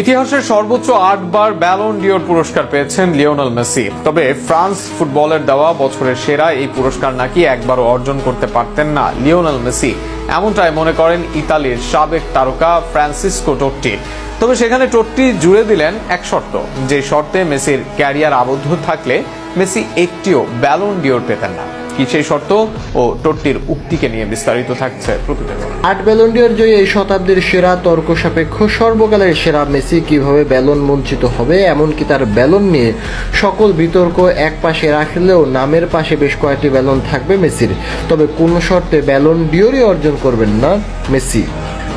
ইতিহাসের সর্বোচ্চ 8 বার Ballon d'Or পুরস্কার পেয়েছেন লিওনেল মেসি। তবে ফ্রান্স ফুটবলের দেওয়া বছরের সেরা এই পুরস্কার নাকি একবারও অর্জন করতে পারতেন না লিওনেল মেসি, এমনটাই মনে করেন ইতালির সাবেক তারকা ফ্রান্সিসকো টোট্টি। তবে সেখানে টোট্টি জুড়ে দিলেন এক শর্ত, যে শর্তে মেসির ক্যারিয়ার আবদ্ধ থাকলে মেসি একটিও ব্যালন ডিওর পেতেন না। কি সেই শর্ত ও টোট্টির উক্তিকে নিয়ে বিস্তারিত থাকছে প্রতিবেদন। 8 ব্যালন ডিওর জয়ী এই শতাব্দীর সেরা, তর্ক সাপেক্ষ, সর্বকালের সেরা মেসি কিভাবে ব্যালন বঞ্চিত হবে, এমনকি তার ব্যালন নিয়ে সকল বিতর্ক এক পাশে রাখলেও নামের পাশে বেশ কয়েকটি ব্যালন থাকবে মেসির। তবে কোন শর্তে ব্যালন ডিওরই অর্জন করবেন না মেসি?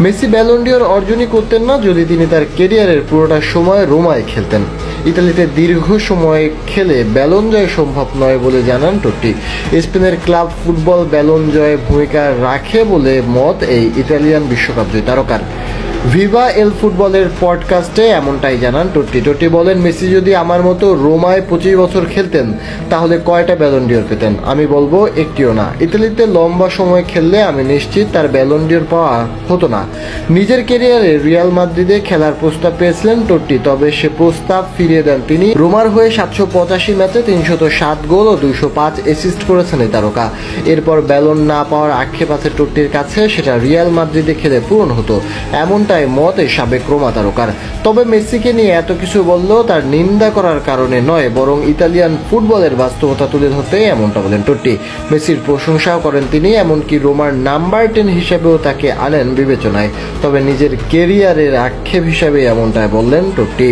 মেসি ব্যালন ডিওর অর্জনই করতেন না যদি তিনি তার ক্যারিয়ারের পুরোটা সময় রোমায় খেলতেন। ইতালিতে দীর্ঘ সময় খেলে ব্যালন জয় সম্ভব নয় বলে জানান টোট্টি। স্পেনের ক্লাব ফুটবল ব্যালন জয়ে ভূমিকা রাখে বলে মত এই ইতালিয়ান বিশ্বকাপ জয়ী তারকার। ভিভা এল ফুটবলের পডকাস্টে এমনটাই জানান টোট্টি। টোট্টি বলেন, মেসি যদি আমার মতো রোমায় 25 বছর খেলতেন তাহলে কয়টা ব্যালন ডিওর পেতেন? আমি বলবো একটিও না। ইতালিতে লম্বা সময় খেললে আমি নিশ্চিত তার ব্যালন ডিওর পাওয়া হতো না। নিজের ক্যারিয়ারে রিয়াল মাদ্রিদে খেলার প্রস্তাব পেয়েছিলেন টোট্টি, তবে সে প্রস্তাব ফিরিয়ে দেন তিনি। রোমার হয়ে 785 ম্যাচে 307 গোল ও 205 অ্যাসিস্ট করেছেন এই তারকা। এরপর ব্যালন না পাওয়ার আক্ষেপ আছে টোট্টির কাছে, সেটা রিয়াল মাদ্রিদে খেলে পূরণ হতো, এমনটাই মত এই সাবেক রোমা তারকার। তবে মেসিকে নিয়ে এত কিছু বললেও তার নিন্দা করার কারণে নয়, বরং ইতালিয়ান ফুটবলের বাস্তবতা তুলে ধরতে এমনটা বলেন টোট্টি। মেসির প্রশংসাও করেন তিনি, এমনকি রোমার নাম্বার 10 হিসেবেও তাকে আনেন বিবেচনায়। তবে নিজের কেরিয়ারের আক্ষেপ হিসাবে এমনটাই বললেন টোট্টি।